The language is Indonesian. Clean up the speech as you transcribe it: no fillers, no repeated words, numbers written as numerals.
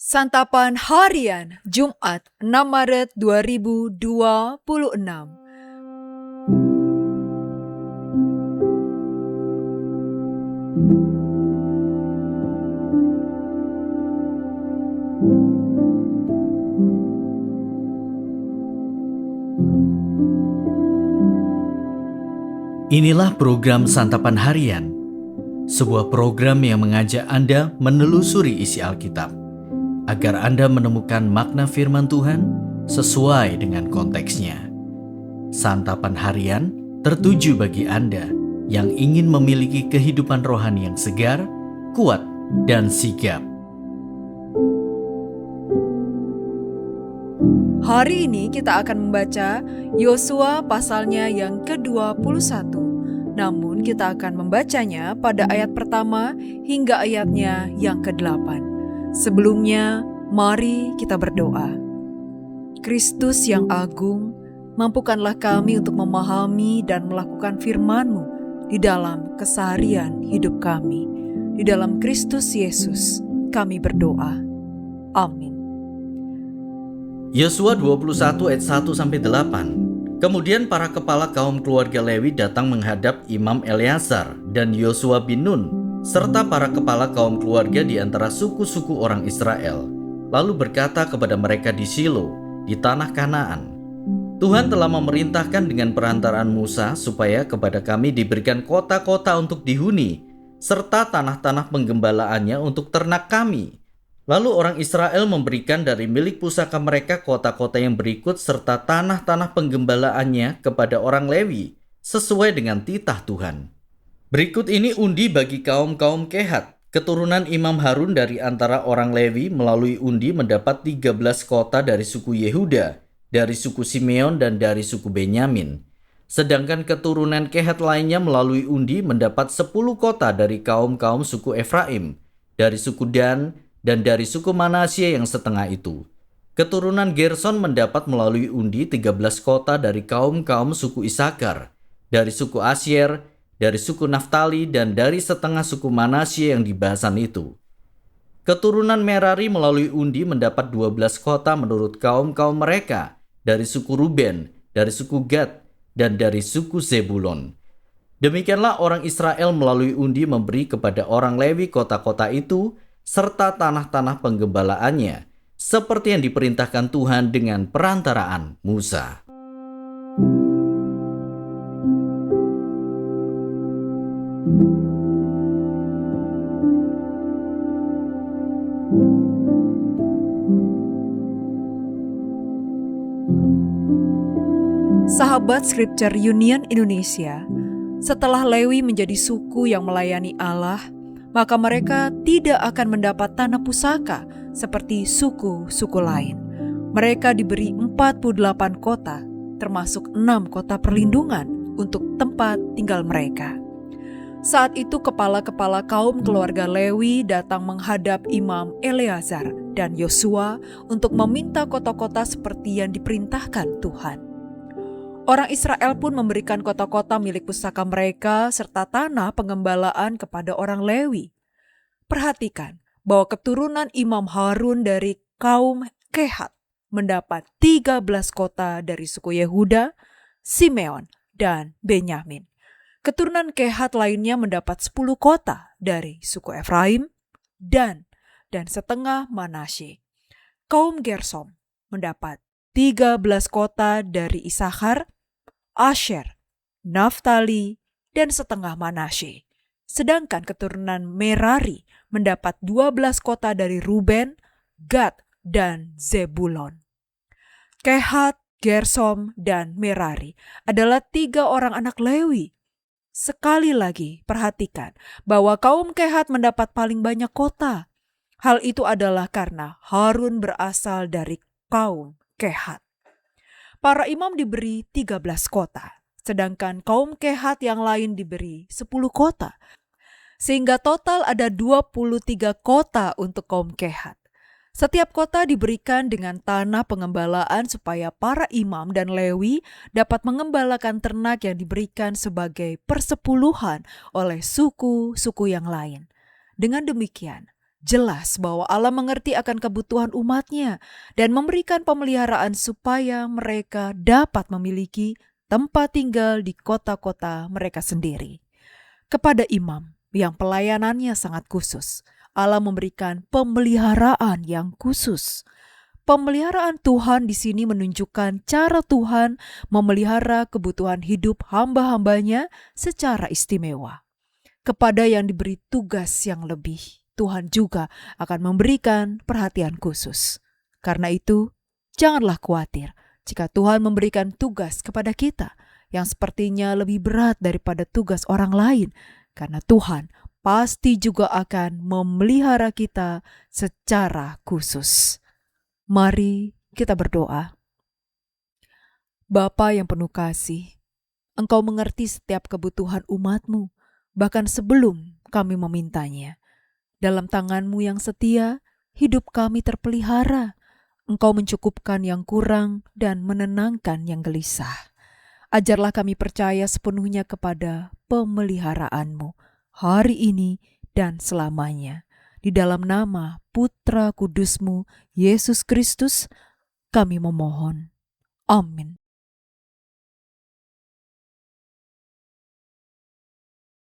Santapan Harian Jumat 6 Maret 2026. Inilah program Santapan Harian, sebuah program yang mengajak Anda menelusuri isi Alkitab, agar Anda menemukan makna firman Tuhan sesuai dengan konteksnya. Santapan Harian tertuju bagi Anda yang ingin memiliki kehidupan rohani yang segar, kuat, dan sigap. Hari ini kita akan membaca Yosua pasalnya yang ke-21. Namun kita akan membacanya pada ayat pertama hingga ayatnya yang ke-8. Sebelumnya, mari kita berdoa. Kristus yang agung, mampukanlah kami untuk memahami dan melakukan firman-Mu di dalam keseharian hidup kami. Di dalam Kristus Yesus, kami berdoa. Amin. Yosua 21 ayat 1-8. Kemudian para kepala kaum keluarga Lewi datang menghadap Imam Eleazar dan Yosua bin Nun, serta para kepala kaum keluarga di antara suku-suku orang Israel, lalu berkata kepada mereka di Shilo, di tanah Kanaan, Tuhan telah memerintahkan dengan perantaraan Musa supaya kepada kami diberikan kota-kota untuk dihuni, serta tanah-tanah penggembalaannya untuk ternak kami. Lalu orang Israel memberikan dari milik pusaka mereka kota-kota yang berikut serta tanah-tanah penggembalaannya kepada orang Lewi, sesuai dengan titah Tuhan. Berikut ini undi bagi kaum-kaum Kehat. Keturunan Imam Harun dari antara orang Lewi melalui undi mendapat 13 kota dari suku Yehuda, dari suku Simeon dan dari suku Benyamin. Sedangkan keturunan Kehat lainnya melalui undi mendapat 10 kota dari kaum-kaum suku Efraim, dari suku Dan, dan dari suku Manasye yang setengah itu. Keturunan Gerson mendapat melalui undi 13 kota dari kaum-kaum suku Isakar, dari suku Asyer, dari suku Naftali, dan dari setengah suku Manasye yang di Basan itu. Keturunan Merari melalui undi mendapat 12 kota menurut kaum-kaum mereka, dari suku Ruben, dari suku Gad, dan dari suku Zebulon. Demikianlah orang Israel melalui undi memberi kepada orang Lewi kota-kota itu, serta tanah-tanah penggembalaannya, seperti yang diperintahkan Tuhan dengan perantaraan Musa. Sahabat Scripture Union Indonesia, setelah Lewi menjadi suku yang melayani Allah, maka mereka tidak akan mendapat tanah pusaka seperti suku-suku lain. Mereka diberi 48 kota, termasuk 6 kota perlindungan untuk tempat tinggal mereka. Saat itu kepala-kepala kaum keluarga Lewi datang menghadap Imam Eleazar dan Yosua untuk meminta kota-kota seperti yang diperintahkan Tuhan. Orang Israel pun memberikan kota-kota milik pusaka mereka serta tanah pengembalaan kepada orang Lewi. Perhatikan bahwa keturunan Imam Harun dari kaum Kehat mendapat 13 kota dari suku Yehuda, Simeon, dan Benyamin. Keturunan Kehat lainnya mendapat 10 kota dari suku Efraim, dan setengah Manasye. Kaum Gersom mendapat 13 kota dari Isakar, Asher, Naftali, dan setengah Manasye. Sedangkan keturunan Merari mendapat 12 kota dari Ruben, Gad, dan Zebulon. Kehat, Gersom, dan Merari adalah 3 orang anak Lewi. Sekali lagi perhatikan bahwa kaum Kehat mendapat paling banyak kota. Hal itu adalah karena Harun berasal dari kaum Kehat. Para imam diberi 13 kota, sedangkan kaum Kehat yang lain diberi 10 kota. Sehingga total ada 23 kota untuk kaum Kehat. Setiap kota diberikan dengan tanah pengembalaan supaya para imam dan Lewi dapat mengembalakan ternak yang diberikan sebagai persepuluhan oleh suku-suku yang lain. Dengan demikian, Jelas bahwa Allah mengerti akan kebutuhan umatnya dan memberikan pemeliharaan supaya mereka dapat memiliki tempat tinggal di kota-kota mereka sendiri. Kepada imam yang pelayanannya sangat khusus, Allah memberikan pemeliharaan yang khusus. Pemeliharaan Tuhan di sini menunjukkan cara Tuhan memelihara kebutuhan hidup hamba-hambanya secara istimewa. Kepada yang diberi tugas yang lebih, Tuhan juga akan memberikan perhatian khusus. Karena itu, janganlah khawatir jika Tuhan memberikan tugas kepada kita yang sepertinya lebih berat daripada tugas orang lain, karena Tuhan pasti juga akan memelihara kita secara khusus. Mari kita berdoa. Bapa yang penuh kasih, Engkau mengerti setiap kebutuhan umat-Mu, bahkan sebelum kami memintanya. Dalam tangan-Mu yang setia, hidup kami terpelihara. Engkau mencukupkan yang kurang dan menenangkan yang gelisah. Ajarlah kami percaya sepenuhnya kepada pemeliharaan-Mu hari ini dan selamanya. Di dalam nama Putra Kudus-Mu, Yesus Kristus, kami memohon. Amin.